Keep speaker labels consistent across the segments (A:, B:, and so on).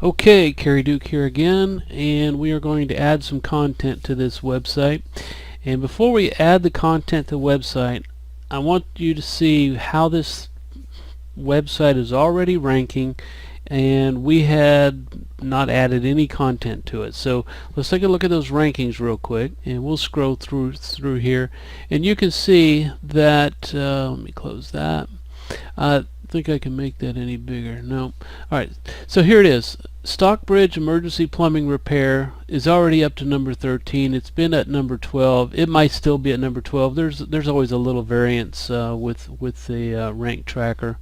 A: Okay, Carrie Duke here again, and we are going to add some content to this website. And before we add the content to the website, I want you to see how this website is already ranking, and we had not added any content to it. So let's take a look at those rankings real quick, and we'll scroll through here, and you can see that let me close that. I think I can make that any bigger. No. Alright, so here it is. Stockbridge Emergency Plumbing Repair is already up to number 13. It's been at number 12. It might still be at number 12. There's always a little variance with the rank tracker.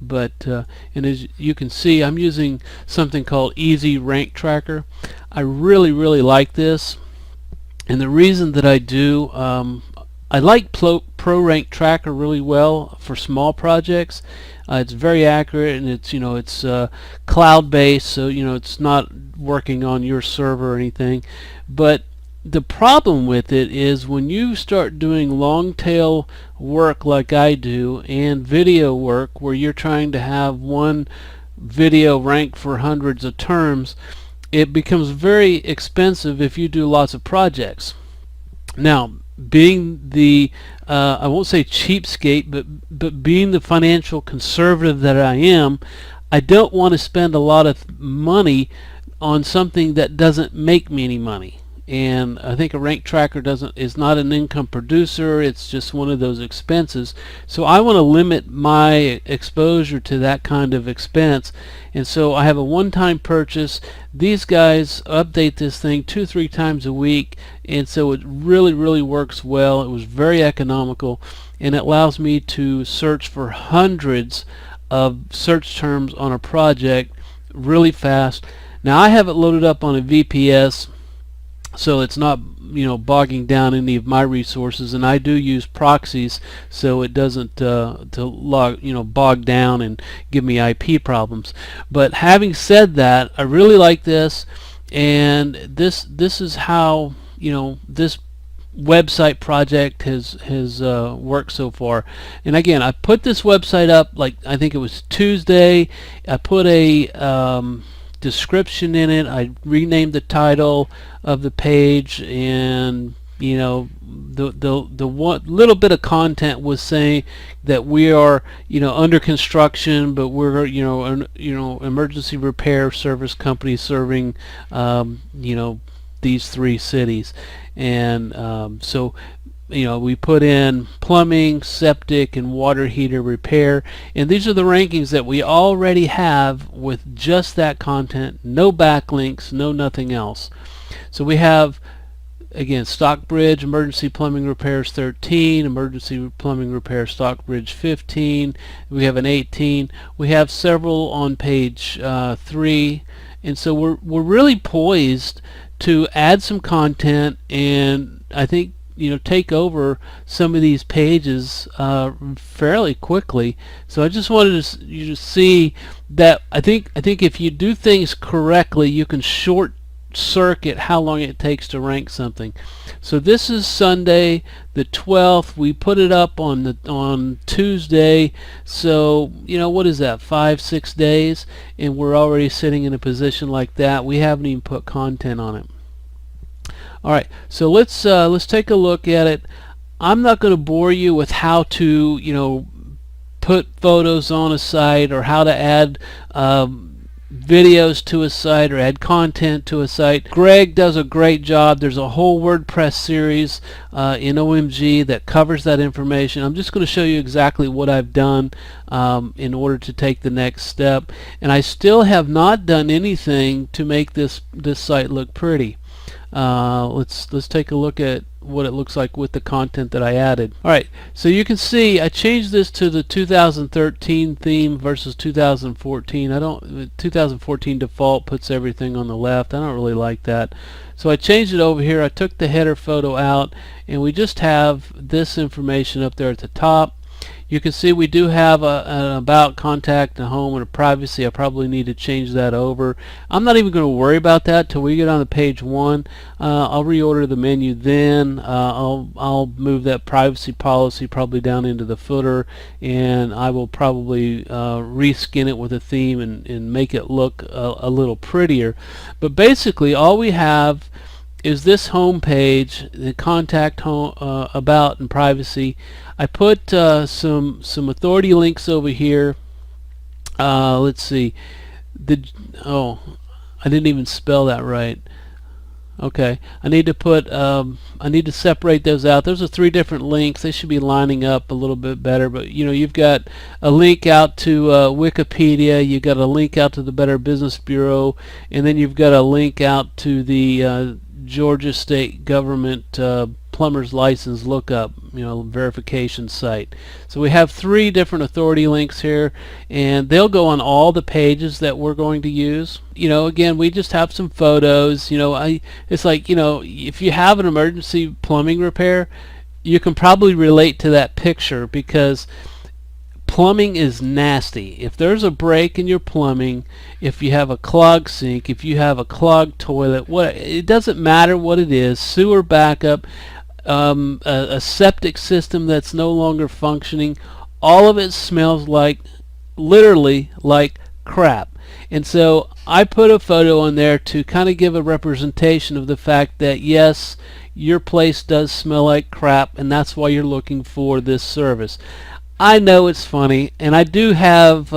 A: But and as you can see, I'm using something called Easy Rank Tracker. I really like this, and the reason that I do, I like Pro Rank Tracker really well for small projects. It's very accurate, and it's cloud-based, so it's not working on your server or anything. But the problem with it is when you start doing long tail work like I do, and video work where you're trying to have one video rank for hundreds of terms, it becomes very expensive if you do lots of projects. Now, being the I won't say cheapskate, but being the financial conservative that I am, I don't want to spend a lot of money on something that doesn't make me any money. And I think a rank tracker is not an income producer. It's just one of those expenses. So I want to limit my exposure to that kind of expense, and so I have a one-time purchase. These guys update this thing 2-3 times a week, and so it really works well. It was very economical, and it allows me to search for hundreds of search terms on a project really fast. Now I have it loaded up on a VPS, so it's not bogging down any of my resources, and I do use proxies so it doesn't bog down and give me IP problems. But having said that, I really like this, and this is how this website project has worked so far. And again, I put this website up, like I think it was Tuesday. I put a description in it. I renamed the title of the page, and the one little bit of content was saying that we are under construction, but we're emergency repair service company serving these 3 cities. And so we put in plumbing, septic, and water heater repair, and these are the rankings that we already have with just that content, no backlinks, no nothing else. So we have, again, Stockbridge Emergency Plumbing Repairs 13, Emergency Plumbing Repair Stockbridge 15, we have an 18, we have several on page 3, and so we're really poised to add some content, and I think take over some of these pages fairly quickly. So I just wanted you to see that I think if you do things correctly, you can short circuit how long it takes to rank something. So this is Sunday the 12th. We put it up on Tuesday, so what is that, 5-6 days, and we're already sitting in a position like that. We haven't even put content on it. Alright, so let's take a look at it. I'm not going to bore you with how to put photos on a site, or how to add videos to a site, or add content to a site. Greg does a great job. There's a whole WordPress series in OMG that covers that information. I'm just going to show you exactly what I've done in order to take the next step, and I still have not done anything to make this site look pretty. Let's take a look at what it looks like with the content that I added. Alright, so you can see I changed this to the 2013 theme versus 2014. 2014 default puts everything on the left. I don't really like that. So I changed it over here. I took the header photo out, and we just have this information up there at the top. You can see we do have an about, contact, a home, and a privacy. I probably need to change that over. I'm not even going to worry about that till we get on to page 1. I'll reorder the menu then. I'll move that privacy policy probably down into the footer, and I will probably reskin it with a theme and make it look a little prettier. But basically all we have is this home page, the contact, home, about, and privacy. I put some authority links over here. Let's see. I didn't even spell that right. Okay, I need to separate those out. Those are 3 different links. They should be lining up a little bit better, but you've got a link out to Wikipedia, you've got a link out to the Better Business Bureau, and then you've got a link out to the Georgia State Government plumber's license lookup, verification site. So we have 3 different authority links here, and they'll go on all the pages that we're going to use. Again, we just have some photos. It's like, if you have an emergency plumbing repair, you can probably relate to that picture, because plumbing is nasty. If there's a break in your plumbing, if you have a clogged sink, if you have a clogged toilet, it doesn't matter what it is, sewer backup, a septic system that's no longer functioning, all of it smells literally like crap. And so I put a photo on there to kind of give a representation of the fact that yes, your place does smell like crap, and that's why you're looking for this service. I know it's funny, and I do have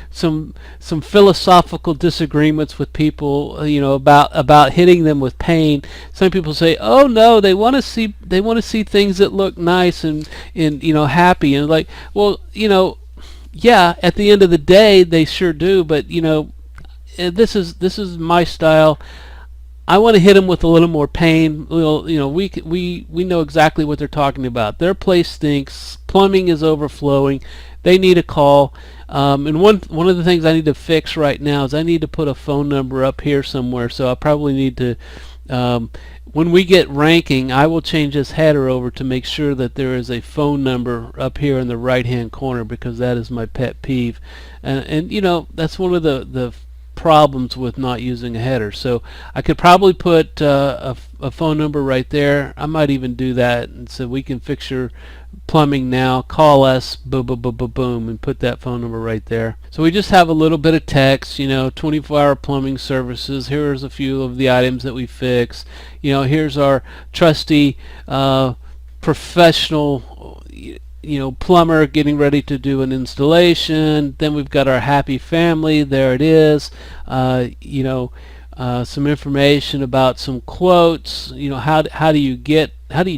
A: some philosophical disagreements with people, about hitting them with pain. Some people say, "Oh no, they want to see things that look nice and happy," and like, well, yeah, at the end of the day, they sure do. But this is my style. I want to hit them with a little more pain. We know exactly what they're talking about. Their place stinks. Plumbing is overflowing. They need a call. And one of the things I need to fix right now is I need to put a phone number up here somewhere. So I probably need to, when we get ranking, I will change this header over to make sure that there is a phone number up here in the right-hand corner, because that is my pet peeve. And that's one of the problems with not using a header. So I could probably put a phone number right there. I might even do that, and so we can fix your plumbing now, call us, boom, boom, boom, boom, boom, and put that phone number right there. So we just have a little bit of text, 24-hour plumbing services. Here's a few of the items that we fix. Here's our trusty professional plumber getting ready to do an installation. Then we've got our happy family. There it is. Some information about some quotes. How do you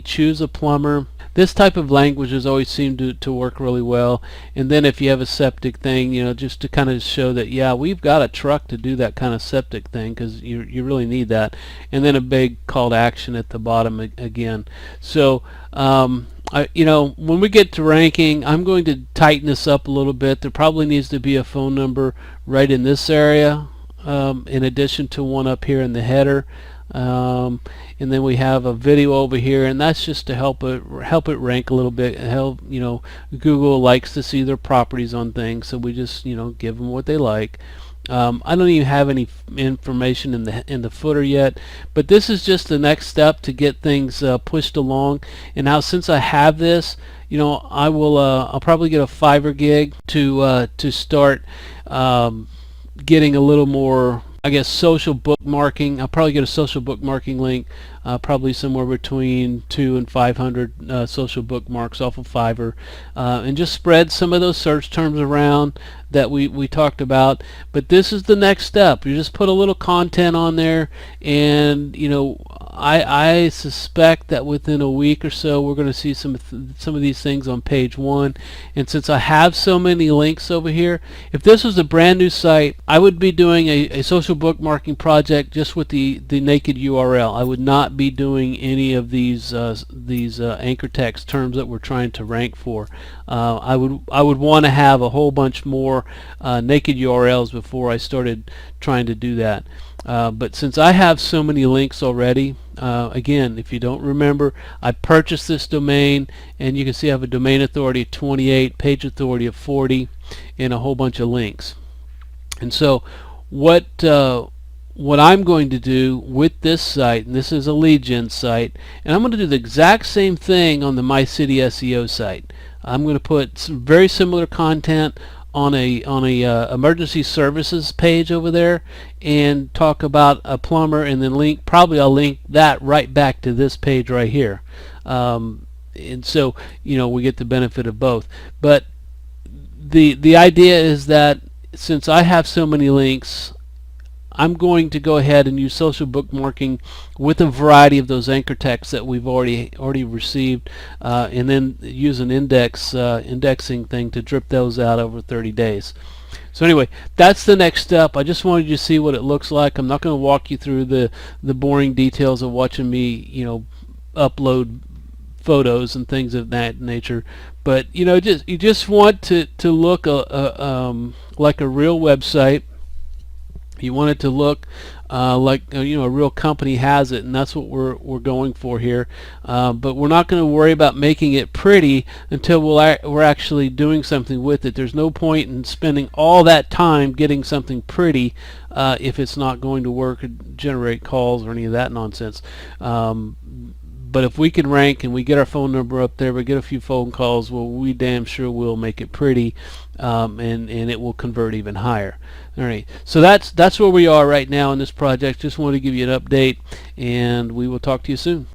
A: choose a plumber? This type of languages always seem to work really well. And then if you have a septic thing, just to kind of show that, yeah, we've got a truck to do that kind of septic thing, because you really need that. And then a big call to action at the bottom again. So when we get to ranking, I'm going to tighten this up a little bit. There probably needs to be a phone number right in this area, in addition to one up here in the header. And then we have a video over here, and that's just to help it rank a little bit. Google likes to see their properties on things, so we just give them what they like. I don't even have any information in the footer yet, but this is just the next step to get things pushed along. And now, since I have this, I'll probably get a Fiverr gig to start getting a little more, I guess, social bookmarking. I'll probably get a social bookmarking link, probably somewhere between 200 and 500 social bookmarks off of Fiverr, and just spread some of those search terms around that we talked about. But this is the next step. You just put a little content on there, and I suspect that within a week or so we're going to see some of these things on page 1. And since I have so many links over here, if this was a brand new site, I would be doing a social bookmarking project just with the naked URL. I would not not be doing any of these anchor text terms that we're trying to rank for. I would want to have a whole bunch more naked URLs before I started trying to do that. But since I have so many links already, again, if you don't remember, I purchased this domain, and you can see I have a domain authority of 28, page authority of 40, and a whole bunch of links. And so what I'm going to do with this site, and this is a lead gen site, and I'm going to do the exact same thing on the My City SEO site. I'm going to put some very similar content on a emergency services page over there, and talk about a plumber, and then I'll link that right back to this page right here. And so we get the benefit of both. But the idea is that since I have so many links, I'm going to go ahead and use social bookmarking with a variety of those anchor texts that we've already received, and then use an indexing thing to drip those out over 30 days. So anyway, that's the next step. I just wanted you to see what it looks like. I'm not going to walk you through the boring details of watching me upload photos and things of that nature, but you just want to look like a real website. You want it to look like a real company has it, and that's what we're going for here. But we're not going to worry about making it pretty until we're actually doing something with it. There's no point in spending all that time getting something pretty if it's not going to work or generate calls or any of that nonsense. But if we can rank and we get our phone number up there, we get a few phone calls, well, we damn sure will make it pretty, and it will convert even higher. All right, so that's where we are right now in this project. Just wanted to give you an update, and we will talk to you soon.